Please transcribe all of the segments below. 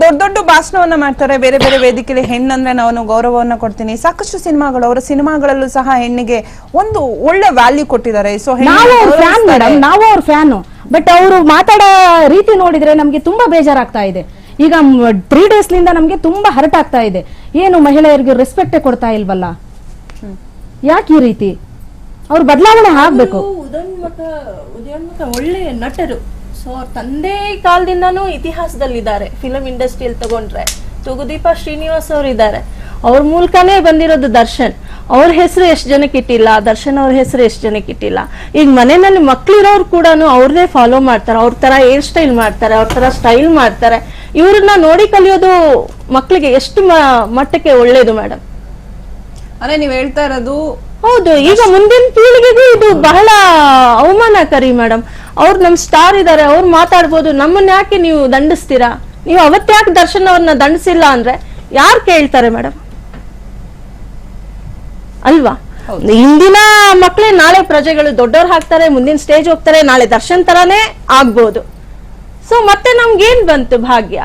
ದೊಡ್ಡ ದೊಡ್ಡ ಭಾಷಣವನ್ನ ಮಾಡ್ತಾರೆ, ಬೇರೆ ಬೇರೆ ವೇದಿಕೆಯಲ್ಲಿ ಹೆಣ್ಣಂದ್ರೆ ನಾನು ಗೌರವವನ್ನ ಕೊಡ್ತೀನಿ. ಸಾಕಷ್ಟು ಸಿನಿಮಾಗಳು, ಅವರ ಸಿನಿಮಾಗಳಲ್ಲೂ ಸಹ ಹೆಣ್ಣಿಗೆ ಒಂದು ಒಳ್ಳೆ ವ್ಯಾಲ್ಯೂ ಕೊಟ್ಟಿದ್ದಾರೆ. ಸೊ ನಾವು ಅವ್ರ ಫ್ಯಾನ್, ಬಟ್ ಅವರು ಮಾತಾಡೋ ರೀತಿ ನೋಡಿದ್ರೆ ನಮ್ಗೆ ತುಂಬಾ ಬೇಜಾರಾಗ್ತಾ ಇದೆ. ಈಗ 3 days ಲಿಂದ ನಮ್ಗೆ ತುಂಬಾ ಹರ್ಟ್ ಆಗ್ತಾ ಇದೆ. ಏನು ಮಹಿಳೆಯರಿಗೆ ರೆಸ್ಪೆಕ್ಟ್ ಕೊಡ್ತಾ ಇಲ್ವಲ್ಲ, ಯಾಕೆ ಈ ರೀತಿ? ಅವ್ರು ಬದಲಾವಣೆ ಆಗ್ಬೇಕು. ಉದಯೋನ್ಮುಖ ಒಳ್ಳೆ ನಟರು. ಸೊ ತಂದೆ ಕಾಲದಿಂದಾನು ಇತಿಹಾಸದಲ್ಲಿದ್ದಾರೆ. ಫಿಲಂ ಇಂಡಸ್ಟ್ರಿಯಲ್ಲಿ ತಗೊಂಡ್ರೆ ತೂಗುದೀಪ ಶ್ರೀನಿವಾಸ್ ಅವರು ಇದ್ದಾರೆ. ಅವ್ರ ಮೂಲಕನೇ ಬಂದಿರೋದು ದರ್ಶನ್. ಅವ್ರ ಹೆಸರು ಎಷ್ಟು ಜನಕ್ಕೆ ಇಟ್ಟಿಲ್ಲ, ದರ್ಶನ್ ಅವ್ರ ಹೆಸರು ಎಷ್ಟು ಜನಕ್ಕೆ ಇಟ್ಟಿಲ್ಲ. ಈಗ ಮನೆಯಲ್ಲಿ ಮಕ್ಳಿರೋರು ಕೂಡ ಅವ್ರನ್ನೇ ಫಾಲೋ ಮಾಡ್ತಾರೆ, ಅವ್ರ ತರ ಹೇರ್ ಸ್ಟೈಲ್ ಮಾಡ್ತಾರೆ, ಅವ್ರ ತರ ಸ್ಟೈಲ್ ಮಾಡ್ತಾರೆ. ಇವ್ರನ್ನ ನೋಡಿ ಕಲಿಯೋದು ಮಕ್ಳಿಗೆ ಎಷ್ಟು ಮಟ್ಟಕ್ಕೆ ಒಳ್ಳೇದು ಮೇಡಮ್. ಅಂದ್ರೆ ನೀವ್ ಹೇಳ್ತಾ ಇರೋದು ಹೌದು. ಈಗ ಮುಂದಿನ ಪೀಳಿಗೆಗೂ ಇದು ಬಹಳ ಅವಮಾನಕಾರಿ ಮೇಡಮ್. ಅವ್ರು ನಮ್ ಸ್ಟಾರ್ ಇದಾರೆ, ಅವ್ರು ಮಾತಾಡ್ಬೋದು, ನಮ್ಮನ್ನ ಯಾಕೆ ನೀವು ದಂಡಿಸ್ತೀರಾ? ನೀವು ಅವತ್ತು ಯಾಕೆ ದರ್ಶನ್ ಅವ್ರನ್ನ ದಂಡಿಸಿಲ್ಲ ಅಂದ್ರೆ ಯಾರು ಕೇಳ್ತಾರೆ ಮೇಡಮ್ ಅಲ್ವಾ? ಇಂದಿನ ಮಕ್ಳೇ ನಾಳೆ ಪ್ರಜೆಗಳು, ದೊಡ್ಡವ್ರು ಹಾಕ್ತಾರೆ, ಮುಂದಿನ ಸ್ಟೇಜ್ ಹೋಗ್ತಾರೆ, ನಾಳೆ ದರ್ಶನ್ ತರಾನೇ ಆಗ್ಬೋದು. ಸೊ ಮತ್ತೆ ನಮ್ಗೇನ್ ಬಂತು ಭಾಗ್ಯ?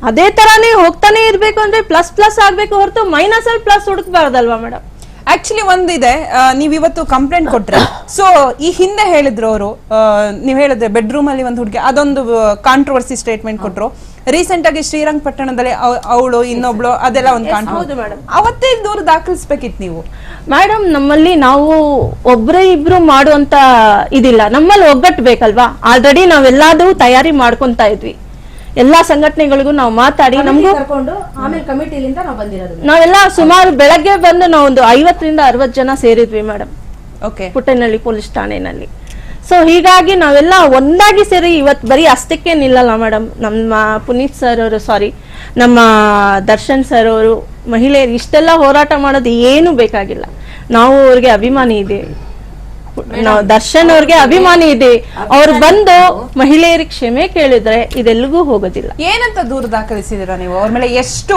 ಅದೇ ತರಾನೇ ಹೋಗ್ತಾನೆ ಇರ್ಬೇಕು ಅಂದ್ರೆ ಪ್ಲಸ್ ಪ್ಲಸ್ ಆಗ್ಬೇಕು ಹೊರತು ಮೈನಸ್ ಅಲ್ಲಿ ಪ್ಲಸ್ ಹುಡುಕ್ಬಾರ್ದಲ್ವಾ ಮೇಡಮ್? ಆಕ್ಚುಲಿ ಒಂದಿದೆ, ನೀವ್ ಇವತ್ತು ಕಂಪ್ಲೇಂಟ್ ಕೊಟ್ರೆ, ಸೊ ಈ ಹಿಂದೆ ಹೇಳಿದ್ರು ಅವರು, ನೀವ್ ಹೇಳಿದ್ರೆ ಬೆಡ್ರೂಮ್ ಅಲ್ಲಿ ಒಂದು ಹುಡುಗಿ, ಅದೊಂದು ಕಾಂಟ್ರವರ್ಸಿ ಸ್ಟೇಟ್ಮೆಂಟ್ ಕೊಟ್ರು. ರೀಸೆಂಟ್ ಆಗಿ ಶ್ರೀರಂಗಪಟ್ಟಣದಲ್ಲಿ ಅವಳು ಇನ್ನೊಬ್ಳು, ಅದೆಲ್ಲ ಒಂದು ಕಾಂಟ್ರವರ್ಸಿ. ಅವತ್ತೇ ದೂರ ದಾಖಲಿಸ್ಬೇಕಿತ್ತು ನೀವು ಮೇಡಮ್. ನಮ್ಮಲ್ಲಿ ನಾವು ಒಬ್ರೇ ಇಬ್ರು ಮಾಡುವಂತ ಇದಿಲ್ಲ, ನಮ್ಮಲ್ಲಿ ಒಗ್ಗಟ್ಟು ಬೇಕಲ್ವಾ? ಆಲ್ರೆಡಿ ನಾವೆಲ್ಲಾದ್ರೂ ತಯಾರಿ ಮಾಡ್ಕೊಂತ ಇದ್ವಿ. ಎಲ್ಲಾ ಸಂಘಟನೆಗಳಿಗೂ ನಾವು ಮಾತಾಡಿ ನಮಗೂ ನಾವೆಲ್ಲ ಸುಮಾರು ಬೆಳಗ್ಗೆ ಬಂದು ನಾವು ಒಂದು 50 ರಿಂದ 60 ಜನ ಸೇರಿದ್ವಿ ಮೇಡಮ್. ಪುಟ್ಟನಹಳ್ಳಿ ಪೊಲೀಸ್ ಠಾಣೆನಲ್ಲಿ. ಸೊ ಹೀಗಾಗಿ ನಾವೆಲ್ಲ ಒಂದಾಗಿ ಸೇರಿ ಇವತ್ತು ಬರೀ ಅಷ್ಟಕ್ಕೆ ನಿಲ್ಲಲ್ಲ ಮೇಡಮ್. ನಮ್ಮ ಪುನೀತ್ ಸರ್ ಅವರು, ಸಾರಿ ನಮ್ಮ ದರ್ಶನ್ ಸರ್ ಅವರು, ಮಹಿಳೆಯರು ಇಷ್ಟೆಲ್ಲ ಹೋರಾಟ ಮಾಡೋದು ಏನು ಬೇಕಾಗಿಲ್ಲ. ನಾವು ಅವ್ರಿಗೆ ಅಭಿಮಾನಿ ಇದೆ, ನಾವು ದರ್ಶನ್ ಅವ್ರಿಗೆ ಅಭಿಮಾನಿ ಇದೆ. ಅವ್ರು ಬಂದು ಮಹಿಳೆಯರಿಗೆ ಕ್ಷಮೆ ಕೇಳಿದ್ರೆ ಇದೆಲ್ಲಿಗೂ ಹೋಗೋದಿಲ್ಲ. ಏನಂತ ದೂರ ದಾಖಲಿಸಿದಿರಾ ನೀವು ಅವ್ರ ಮೇಲೆ? ಎಷ್ಟು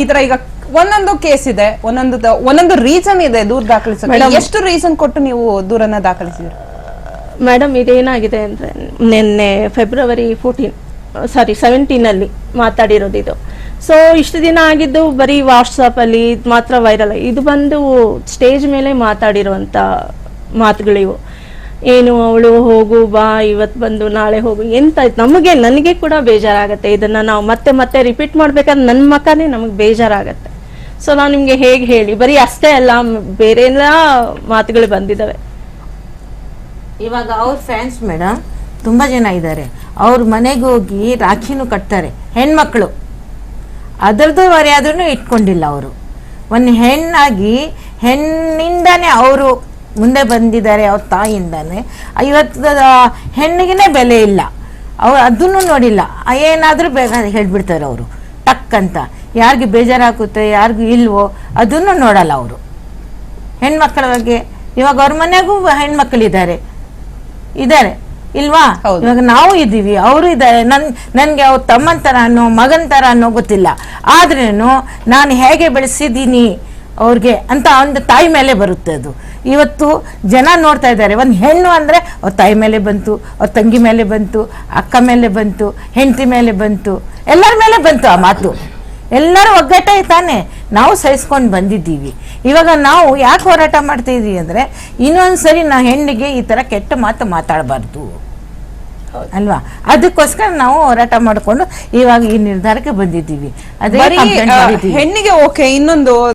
ಈ ತರ ಈಗ ಒಂದೊಂದು ಕೇಸ್ ಇದೆ, ಒಂದೊಂದು ರೀಸನ್ ಇದೆ ದೂರ ದಾಖಲಿಸೋಕೆ. ಎಷ್ಟು ರೀಸನ್ ಕೊಟ್ಟು ನೀವು ದೂರನ್ನ ದಾಖಲಿಸಿದಿರಾ ಮೇಡಮ್? ಇದೇನಾಗಿದೆ ಅಂದ್ರೆ ನಿನ್ನೆ February 17 ಅಲ್ಲಿ ಮಾತಾಡಿರೋದು ಇದು. ಸೊ ಇಷ್ಟು ದಿನ ಆಗಿದ್ದು ಬರೀ ವಾಟ್ಸಪ್ ಅಲ್ಲಿ ಮಾತ್ರ ವೈರಲ್. ಇದು ಬಂದು ಸ್ಟೇಜ್ ಮೇಲೆ ಮಾತಾಡಿರುವಂತ ಮಾತುಗಳಿವು. ಏನು ಅವಳು ಹೋಗು ಬಾ, ಇವತ್ತು ಬಂದು ನಾಳೆ ಹೋಗು, ಎಂತ ನನಗೆ ಕೂಡ ಬೇಜಾರಾಗತ್ತೆ. ಇದನ್ನ ನಾವು ಮತ್ತೆ ಮತ್ತೆ ರಿಪೀಟ್ ಮಾಡ್ಬೇಕಾದ್ರೆ ನನ್ನ ಮಕ್ಕನೇ ನಮಗೆ ಬೇಜಾರಾಗತ್ತೆ. ಸೊ ನಾವು ನಿಮ್ಗೆ ಹೇಗೆ ಹೇಳಿ? ಬರೀ ಅಷ್ಟೇ ಅಲ್ಲ, ಬೇರೆ ಎಲ್ಲ ಮಾತುಗಳು ಬಂದಿದ್ದಾವೆ. ಇವಾಗ ಅವ್ರ ಫ್ಯಾನ್ಸ್ ಮೇಡಮ್ ತುಂಬಾ ಜನ ಇದ್ದಾರೆ. ಅವ್ರ ಮನೆಗೆ ಹೋಗಿ ರಾಖಿನೂ ಕಟ್ತಾರೆ ಹೆಣ್ಮಕ್ಳು. ಅದರದ್ದು ಮರ್ಯಾದನ್ನು ಇಟ್ಕೊಂಡಿಲ್ಲ ಅವರು. ಒಂದು ಹೆಣ್ಣಾಗಿ ಹೆಣ್ಣಿಂದಾನೇ ಅವರು ಮುಂದೆ ಬಂದಿದ್ದಾರೆ, ಅವ್ರ ತಾಯಿಯಿಂದಾನೆ. ಇವತ್ತು ಹೆಣ್ಣಿಗೆ ಬೆಲೆ ಇಲ್ಲ, ಅವ್ರು ಅದನ್ನು ನೋಡಿಲ್ಲ. ಏನಾದರೂ ಬೇಗ ಹೇಳ್ಬಿಡ್ತಾರೆ ಅವರು ಟಕ್ ಅಂತ. ಯಾರಿಗೆ ಬೇಜಾರಾಗುತ್ತೆ ಯಾರಿಗೂ ಇಲ್ವೋ ಅದನ್ನು ನೋಡಲ್ಲ ಅವರು ಹೆಣ್ಮಕ್ಳ ಬಗ್ಗೆ. ಇವಾಗ ಅವ್ರ ಮನೆಗೂ ಹೆಣ್ಮಕ್ಳಿದ್ದಾರೆ ಇಲ್ವಾ? ಇವಾಗ ನಾವು ಇದ್ದೀವಿ, ಅವರು ಇದ್ದಾರೆ. ನನ್ಗೆ ಅವ್ರ ತಮ್ಮನ ತರ ಅನ್ನೋ ಮಗನ ತರ ಅನ್ನೋ ಗೊತ್ತಿಲ್ಲ, ಆದ್ರೇನು ನಾನು ಹೇಗೆ ಬೆಳೆಸಿದ್ದೀನಿ ಅವ್ರಿಗೆ ಅಂತ ಒಂದು ತಾಯಿ ಮೇಲೆ ಬರುತ್ತೆ ಅದು. ಇವತ್ತು ಜನ ನೋಡ್ತಾ ಇದ್ದಾರೆ, ಒಂದು ಹೆಣ್ಣು ಅಂದ್ರೆ ಅವ್ರ ತಾಯಿ ಮೇಲೆ ಬಂತು, ಅವ್ರ ತಂಗಿ ಮೇಲೆ ಬಂತು, ಅಕ್ಕ ಮೇಲೆ ಬಂತು, ಹೆಂಡತಿ ಮೇಲೆ ಬಂತು, ಎಲ್ಲರ ಮೇಲೆ ಬಂತು ಆ ಮಾತು. ಎಲ್ಲರೂ ಒಗ್ಗಟ್ಟೆ ತಾನೆ ನಾವು ಸಹಿಸ್ಕೊಂಡು ಬಂದಿದ್ದೀವಿ. ಇವಾಗ ನಾವು ಯಾಕೆ ಹೋರಾಟ ಮಾಡ್ತಾ ಇದೀವಿ ಅಂದ್ರೆ ಇನ್ನೊಂದ್ಸರಿ ನಾವು ಹೆಣ್ಣಿಗೆ ಈ ತರ ಕೆಟ್ಟ ಮಾತು ಮಾತಾಡಬಾರ್ದು ಅಲ್ವಾ? ಅದಕ್ಕೋಸ್ಕರ ನಾವು ಹೋರಾಟ ಮಾಡಿಕೊಂಡು ಇವಾಗ ಈ ನಿರ್ಧಾರಕ್ಕೆ ಬಂದಿದ್ದೀವಿ. ಅದೇ ಹೆಣ್ಣಿಗೆ ಓಕೆ. ಇನ್ನೊಂದು